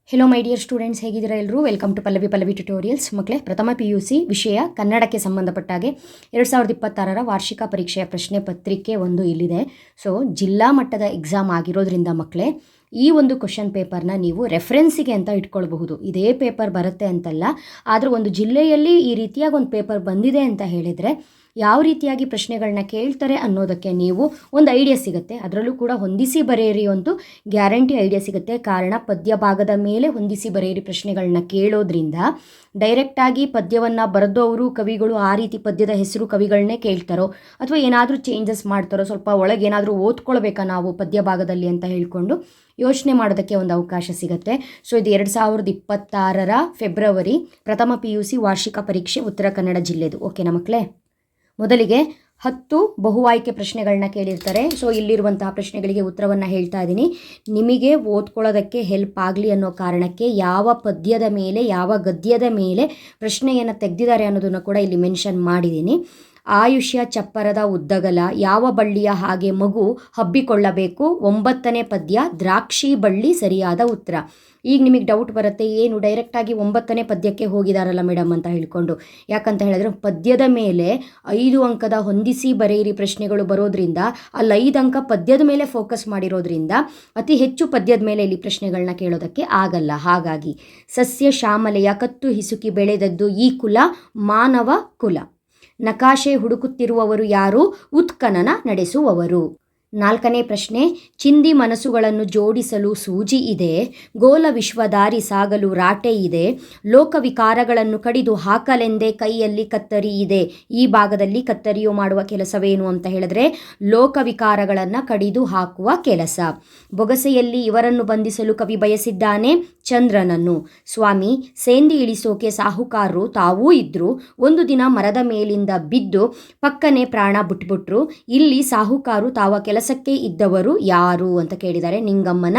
Hello my dear students, ಹೇಗಿದ್ದೀರಾ ಎಲ್ಲರೂ? Welcome to Pallavi tutorials. ಮಕ್ಕಳೇ, ಪ್ರಥಮ PUC ವಿಷಯ ಕನ್ನಡಕ್ಕೆ ಸಂಬಂಧಪಟ್ಟಾಗೆ 2026ರ ವಾರ್ಷಿಕ ಪರೀಕ್ಷೆಯ ಪ್ರಶ್ನೆ ಪತ್ರಿಕೆ ಒಂದು ಇಲ್ಲಿದೆ. ಸೊ ಜಿಲ್ಲಾ ಮಟ್ಟದ ಎಕ್ಸಾಮ್ ಆಗಿರೋದ್ರಿಂದ ಮಕ್ಕಳೇ, ಈ ಒಂದು ಕ್ವಶನ್ ಪೇಪರ್ನ ನೀವು ರೆಫರೆನ್ಸಿಗೆ ಅಂತ ಇಟ್ಕೊಳ್ಬಹುದು. ಇದೇ ಪೇಪರ್ ಬರುತ್ತೆ ಅಂತಲ್ಲ, ಆದರೂ ಒಂದು ಜಿಲ್ಲೆಯಲ್ಲಿ ಈ ರೀತಿಯಾಗಿ ಒಂದು ಪೇಪರ್ ಬಂದಿದೆ ಅಂತ ಹೇಳಿದರೆ ಯಾವ ರೀತಿಯಾಗಿ ಪ್ರಶ್ನೆಗಳನ್ನ ಕೇಳ್ತಾರೆ ಅನ್ನೋದಕ್ಕೆ ನೀವು ಒಂದು ಐಡಿಯಾ ಸಿಗುತ್ತೆ. ಅದರಲ್ಲೂ ಕೂಡ ಹೊಂದಿಸಿ ಬರೆಯಿರಿ ಅಂತೂ ಗ್ಯಾರಂಟಿ ಐಡಿಯಾ ಸಿಗುತ್ತೆ. ಕಾರಣ ಪದ್ಯ ಭಾಗದ ಮೇಲೆ ಹೊಂದಿಸಿ ಬರೆಯಿರಿ ಪ್ರಶ್ನೆಗಳನ್ನ ಕೇಳೋದ್ರಿಂದ ಡೈರೆಕ್ಟಾಗಿ ಪದ್ಯವನ್ನು ಬರೆದವರು ಕವಿಗಳು ಆ ರೀತಿ ಪದ್ಯದ ಹೆಸರು ಕವಿಗಳನ್ನೇ ಕೇಳ್ತಾರೋ ಅಥವಾ ಏನಾದರೂ ಚೇಂಜಸ್ ಮಾಡ್ತಾರೋ, ಸ್ವಲ್ಪ ಒಳಗೆ ಏನಾದರೂ ಓದ್ಕೊಳ್ಬೇಕಾ ನಾವು ಪದ್ಯ ಭಾಗದಲ್ಲಿ ಅಂತ ಹೇಳ್ಕೊಂಡು ಯೋಚನೆ ಮಾಡೋದಕ್ಕೆ ಒಂದು ಅವಕಾಶ ಸಿಗುತ್ತೆ. ಸೊ ಇದು 2026ರ ಫೆಬ್ರವರಿ ಪ್ರಥಮ PUC ವಾರ್ಷಿಕ ಪರೀಕ್ಷೆ ಉತ್ತರ ಕನ್ನಡ ಜಿಲ್ಲೆದು. ಓಕೆನಾ ಮಕ್ಕಳೇ? ಮೊದಲಿಗೆ 10 ಬಹು ಆಯ್ಕೆ ಪ್ರಶ್ನೆಗಳನ್ನ ಕೇಳಿರ್ತಾರೆ. ಸೊ ಇಲ್ಲಿರುವಂತಹ ಪ್ರಶ್ನೆಗಳಿಗೆ ಉತ್ತರವನ್ನು ಹೇಳ್ತಾ ಇದ್ದೀನಿ. ನಿಮಗೆ ಓದ್ಕೊಳ್ಳೋದಕ್ಕೆ ಹೆಲ್ಪ್ ಆಗಲಿ ಅನ್ನೋ ಕಾರಣಕ್ಕೆ ಯಾವ ಪದ್ಯದ ಮೇಲೆ ಯಾವ ಗದ್ಯದ ಮೇಲೆ ಪ್ರಶ್ನೆಯನ್ನು ತೆಗೆದಿದ್ದಾರೆ ಅನ್ನೋದನ್ನು ಕೂಡ ಇಲ್ಲಿ ಮೆನ್ಷನ್ ಮಾಡಿದ್ದೀನಿ. ಆಯುಷ್ಯ ಚಪ್ಪರದ ಉದ್ದಗಲ, ಯಾವ ಬಳ್ಳಿಯ ಹಾಗೆ ಮಗು ಹಬ್ಬಿಕೊಳ್ಳಬೇಕು, 9ನೇ ಪದ್ಯ ದ್ರಾಕ್ಷಿ ಬಳ್ಳಿ ಸರಿಯಾದ ಉತ್ತರ. ಈಗ ನಿಮಗೆ ಡೌಟ್ ಬರುತ್ತೆ, ಏನು ಡೈರೆಕ್ಟಾಗಿ 9ನೇ ಪದ್ಯಕ್ಕೆ ಹೋಗಿದಾರಲ್ಲ ಮೇಡಮ್ ಅಂತ ಹೇಳ್ಕೊಂಡು. ಯಾಕಂತ ಹೇಳಿದ್ರೆ ಪದ್ಯದ ಮೇಲೆ 5 ಅಂಕದ ಹೊಂದಿಸಿ ಬರೆಯಿರಿ ಪ್ರಶ್ನೆಗಳು ಬರೋದ್ರಿಂದ ಅಲ್ಲಿ 5 ಅಂಕ ಪದ್ಯದ ಮೇಲೆ ಫೋಕಸ್ ಮಾಡಿರೋದ್ರಿಂದ ಅತಿ ಹೆಚ್ಚು ಪದ್ಯದ ಮೇಲೆ ಇಲ್ಲಿ ಪ್ರಶ್ನೆಗಳನ್ನ ಕೇಳೋದಕ್ಕೆ ಆಗಲ್ಲ. ಹಾಗಾಗಿ ಸಸ್ಯ ಶ್ಯಾಮಲೆಯ ಕತ್ತು ಹಿಸುಕಿ ಬೆಳೆದದ್ದು ಈ ಕುಲ ಮಾನವ ಕುಲ. ನಕಾಶೆ ಹುಡುಕುತ್ತಿರುವವರು ಯಾರು? ಉತ್ಖನನ ನಡೆಸುವವರು. 4ನೇ ಪ್ರಶ್ನೆ, ಚಿಂದಿ ಮನಸ್ಸುಗಳನ್ನು ಜೋಡಿಸಲು ಸೂಜಿ ಇದೆ, ಗೋಲ ವಿಶ್ವದಾರಿ ಸಾಗಲು ರಾಟೆ ಇದೆ, ಲೋಕ ವಿಕಾರಗಳನ್ನು ಕಡಿದು ಹಾಕಲೆಂದೇ ಕೈಯಲ್ಲಿ ಕತ್ತರಿ ಇದೆ. ಈ ಭಾಗದಲ್ಲಿ ಕತ್ತರಿಯು ಮಾಡುವ ಕೆಲಸವೇನು ಅಂತ ಹೇಳಿದ್ರೆ ಲೋಕ ವಿಕಾರಗಳನ್ನು ಕಡಿದು ಹಾಕುವ ಕೆಲಸ. ಬೊಗಸೆಯಲ್ಲಿ ಇವರನ್ನು ಬಂಧಿಸಲು ಕವಿ ಬಯಸಿದ್ದಾನೆ ಚಂದ್ರನನ್ನು. ಸ್ವಾಮಿ, ಸೇಂದಿ ಇಳಿಸೋಕೆ ಸಾಹುಕಾರರು ತಾವೂ ಇದ್ರು, ಒಂದು ದಿನ ಮರದ ಮೇಲಿಂದ ಬಿದ್ದು ಪಕ್ಕನೆ ಪ್ರಾಣ ಬಿಟ್ಬಿಟ್ರು. ಇಲ್ಲಿ ಸಾಹುಕಾರು ತಾವ ಕೆಲಸಕ್ಕೆ ಇದ್ದವರು ಯಾರು ಅಂತ ಕೇಳಿದ್ದಾರೆ. ನಿಂಗಮ್ಮನ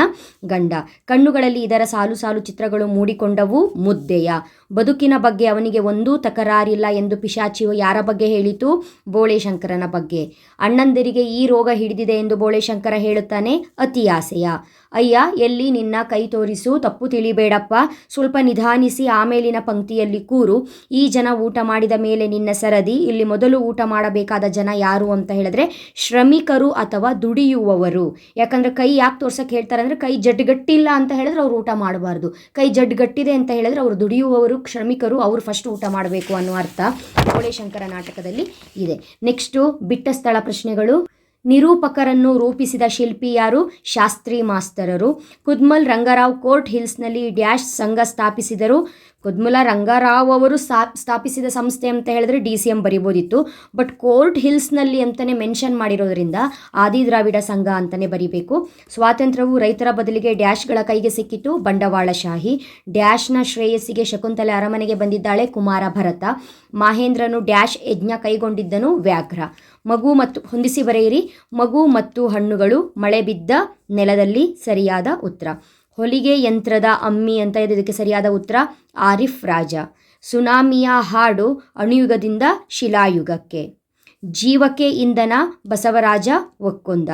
ಗಂಡ. ಕಣ್ಣುಗಳಲ್ಲಿ ಇದರ ಸಾಲು ಸಾಲು ಚಿತ್ರಗಳು ಮೂಡಿಕೊಂಡವು ಮುದ್ದೆಯ. ಬದುಕಿನ ಬಗ್ಗೆ ಅವನಿಗೆ ಒಂದೂ ತಕರಾರಿಲ್ಲ ಎಂದು ಪಿಶಾಚಿಯು ಯಾರ ಬಗ್ಗೆ ಹೇಳಿತು? ಬೋಳೆಶಂಕರನ ಬಗ್ಗೆ. ಅಣ್ಣಂದಿರಿಗೆ ಈ ರೋಗ ಹಿಡಿದಿದೆ ಎಂದು ಬೋಳೆಶಂಕರ ಹೇಳುತ್ತಾನೆ ಅತಿಯಾಸೆಯ. ಅಯ್ಯ, ಎಲ್ಲಿ ನಿನ್ನ ಕೈ ತೋರಿಸು, ತಪ್ಪು ತಿಳಿಬೇಡಪ್ಪ, ಸ್ವಲ್ಪ ನಿಧಾನಿಸಿ ಆಮೇಲಿನ ಪಂಕ್ತಿಯಲ್ಲಿ ಕೂರು. ಈ ಜನ ಊಟ ಮಾಡಿದ ಮೇಲೆ ನಿನ್ನ ಸರದಿ. ಇಲ್ಲಿ ಮೊದಲು ಊಟ ಮಾಡಬೇಕಾದ ಜನ ಯಾರು ಅಂತ ಹೇಳಿದ್ರೆ ಶ್ರಮಿಕರು ಅಥವಾ ದುಡಿಯುವವರು. ಯಾಕಂದ್ರೆ ಕೈ ಯಾಕೆ ತೋರ್ಸಕ್ಕೆ ಹೇಳ್ತಾರೆ ಅಂದರೆ ಕೈ ಜಡ್ಗಟ್ಟಿಲ್ಲ ಅಂತ ಹೇಳಿದ್ರೆ ಅವ್ರು ಊಟ ಮಾಡಬಾರ್ದು, ಕೈ ಜಡ್ಗಟ್ಟಿದೆ ಅಂತ ಹೇಳಿದ್ರೆ ಅವರು ದುಡಿಯುವವರು, ಶ್ರಮಿಕರು, ಅವರು ಫಸ್ಟ್ ಊಟ ಮಾಡಬೇಕು ಅನ್ನೋ ಅರ್ಥ ಬೋಳೆಶಂಕರ ನಾಟಕದಲ್ಲಿ ಇದೆ. ನೆಕ್ಸ್ಟು ಬಿಟ್ಟ ಸ್ಥಳ ಪ್ರಶ್ನೆಗಳು. ನಿರೂಪಕರನ್ನು ರೂಪಿಸಿದ ಶಿಲ್ಪಿ ಯಾರು? ಶಾಸ್ತ್ರಿ ಮಾಸ್ತರರು. ಕುದ್ಮಲ್ ರಂಗರಾವ್ ಕೋರ್ಟ್ ಹಿಲ್ಸ್ನಲ್ಲಿ ಡ್ಯಾಶ್ ಸಂಘ ಸ್ಥಾಪಿಸಿದರು. ಕುದ್ಮಲ ರಂಗರಾವ್ ಅವರು ಸ್ಥಾಪಿಸಿದ ಸಂಸ್ಥೆ ಅಂತ ಹೇಳಿದ್ರೆ DCM ಬರಿಬೋದಿತ್ತು, ಬಟ್ ಕೋರ್ಟ್ ಹಿಲ್ಸ್ನಲ್ಲಿ ಅಂತಲೇ ಮೆನ್ಷನ್ ಮಾಡಿರೋದ್ರಿಂದ ಆದಿ ದ್ರಾವಿಡ ಸಂಘ ಅಂತಲೇ ಬರಿಬೇಕು. ಸ್ವಾತಂತ್ರ್ಯವು ರೈತರ ಬದಲಿಗೆ ಡ್ಯಾಶ್ಗಳ ಕೈಗೆ ಸಿಕ್ಕಿತು, ಬಂಡವಾಳಶಾಹಿ. ಡ್ಯಾಶ್ನ ಶ್ರೇಯಸ್ಸಿಗೆ ಶಕುಂತಲೆ ಅರಮನೆಗೆ ಬಂದಿದ್ದಾಳೆ, ಕುಮಾರ ಭರತ. ಮಹೇಂದ್ರನು ಡ್ಯಾಶ್ ಯಜ್ಞ ಕೈಗೊಂಡಿದ್ದನು, ವ್ಯಾಘ್ರ. ಮಗು ಮತ್ತು ಹೊಂದಿಸಿ ಬರೆಯಿರಿ. ಮಗು ಮತ್ತು ಹಣ್ಣುಗಳು, ಮಳೆ ಬಿದ್ದ ನೆಲದಲ್ಲಿ ಸರಿಯಾದ ಉತ್ತರ. ಹೊಲಿಗೆ ಯಂತ್ರದ ಅಮ್ಮಿ ಅಂತ ಇದಕ್ಕೆ ಸರಿಯಾದ ಉತ್ತರ ಆರಿಫ್ ರಾಜ. ಸುನಾಮಿಯ ಹಾಡು ಅಣುಯುಗದಿಂದ ಶಿಲಾಯುಗಕ್ಕೆ. ಜೀವಕ್ಕೆ ಇಂಧನ ಬಸವರಾಜ ಒಕ್ಕೊಂದ.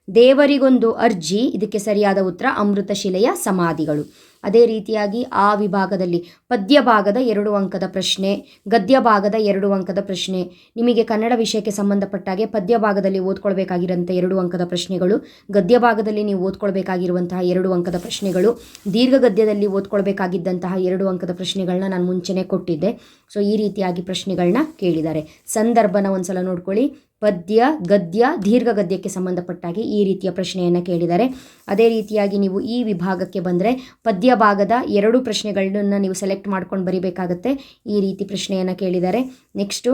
ದೇವರಿಗೊಂದು ಅರ್ಜಿ, ಇದಕ್ಕೆ ಸರಿಯಾದ ಉತ್ತರ ಅಮೃತಶಿಲೆಯ ಸಮಾಧಿಗಳು. ಅದೇ ರೀತಿಯಾಗಿ ಆ ವಿಭಾಗದಲ್ಲಿ ಪದ್ಯ ಭಾಗದ 2 ಅಂಕದ ಪ್ರಶ್ನೆ, ಗದ್ಯ ಭಾಗದ 2 ಅಂಕದ ಪ್ರಶ್ನೆ. ನಿಮಗೆ ಕನ್ನಡ ವಿಷಯಕ್ಕೆ ಸಂಬಂಧಪಟ್ಟಾಗೆ ಪದ್ಯ ಭಾಗದಲ್ಲಿ ಓದ್ಕೊಳ್ಬೇಕಾಗಿರೋಂಥ 2 ಅಂಕದ ಪ್ರಶ್ನೆಗಳು, ಗದ್ಯ ಭಾಗದಲ್ಲಿ ನೀವು ಓದ್ಕೊಳ್ಬೇಕಾಗಿರುವಂತಹ 2 ಅಂಕದ ಪ್ರಶ್ನೆಗಳು, ದೀರ್ಘ ಗದ್ಯದಲ್ಲಿ ಓದ್ಕೊಳ್ಬೇಕಾಗಿದ್ದಂತಹ 2 ಅಂಕದ ಪ್ರಶ್ನೆಗಳನ್ನ ನಾನು ಮುಂಚೆನೇ ಕೊಟ್ಟಿದ್ದೆ. ಸೊ ಈ ರೀತಿಯಾಗಿ ಪ್ರಶ್ನೆಗಳನ್ನ ಕೇಳಿದ್ದಾರೆ. ಸಂದರ್ಭನ ಒಂದ್ಸಲ ನೋಡ್ಕೊಳ್ಳಿ. ಪದ್ಯ, ಗದ್ಯ, ದೀರ್ಘ ಗದ್ಯಕ್ಕೆ ಸಂಬಂಧಪಟ್ಟಾಗಿ ಈ ರೀತಿಯ ಪ್ರಶ್ನೆಯನ್ನು ಕೇಳಿದ್ದಾರೆ. ಅದೇ ರೀತಿಯಾಗಿ ನೀವು ಈ ವಿಭಾಗಕ್ಕೆ ಬಂದರೆ ಪದ್ಯ ಭಾಗದ 2 ಪ್ರಶ್ನೆಗಳನ್ನ ನೀವು ಸೆಲೆಕ್ಟ್ ಮಾಡ್ಕೊಂಡು ಬರಿಬೇಕಾಗತ್ತೆ. ಈ ರೀತಿ ಪ್ರಶ್ನೆಯನ್ನು ಕೇಳಿದ್ದಾರೆ. ನೆಕ್ಸ್ಟು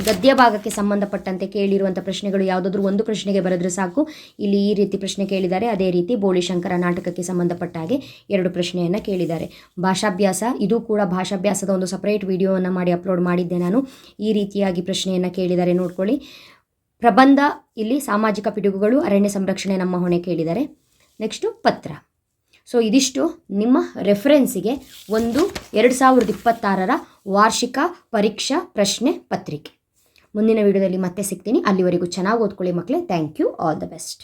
ಗದ್ಯ ಭಾಗಕ್ಕೆ ಸಂಬಂಧಪಟ್ಟಂತೆ ಕೇಳಿರುವಂಥ ಪ್ರಶ್ನೆಗಳು ಯಾವುದಾದ್ರೂ ಒಂದು ಪ್ರಶ್ನೆಗೆ ಬರೆದ್ರೆ ಸಾಕು. ಇಲ್ಲಿ ಈ ರೀತಿ ಪ್ರಶ್ನೆ ಕೇಳಿದ್ದಾರೆ. ಅದೇ ರೀತಿ ಬೋಳೆಶಂಕರ ನಾಟಕಕ್ಕೆ ಸಂಬಂಧಪಟ್ಟ ಹಾಗೆ 2 ಪ್ರಶ್ನೆಯನ್ನು ಕೇಳಿದ್ದಾರೆ. ಭಾಷಾಭ್ಯಾಸ, ಇದು ಕೂಡ ಭಾಷಾಭ್ಯಾಸದ ಒಂದು ಸಪರೇಟ್ ವಿಡಿಯೋವನ್ನು ಮಾಡಿ ಅಪ್ಲೋಡ್ ಮಾಡಿದ್ದೆ ನಾನು. ಈ ರೀತಿಯಾಗಿ ಪ್ರಶ್ನೆಯನ್ನು ಕೇಳಿದ್ದಾರೆ, ನೋಡ್ಕೊಳ್ಳಿ. ಪ್ರಬಂಧ, ಇಲ್ಲಿ ಸಾಮಾಜಿಕ ಪಿಡುಗುಗಳು, ಅರಣ್ಯ ಸಂರಕ್ಷಣೆ ನಮ್ಮ ಹೊಣೆ ಕೇಳಿದ್ದಾರೆ. ನೆಕ್ಸ್ಟು ಪತ್ರ. ಸೊ ಇದಿಷ್ಟು ನಿಮ್ಮ ರೆಫರೆನ್ಸಿಗೆ 2026ರ ವಾರ್ಷಿಕ ಪರೀಕ್ಷಾ ಪ್ರಶ್ನೆ ಪತ್ರಿಕೆ. ಮುಂದಿನ ವಿಡಿಯೋದಲ್ಲಿ ಮತ್ತೆ ಸಿಗ್ತೀನಿ. ಅಲ್ಲಿವರೆಗೂ ಚೆನ್ನಾಗಿ ಓದ್ಕೊಳ್ಳಿ ಮಕ್ಕಳೇ. Thank you. All the best.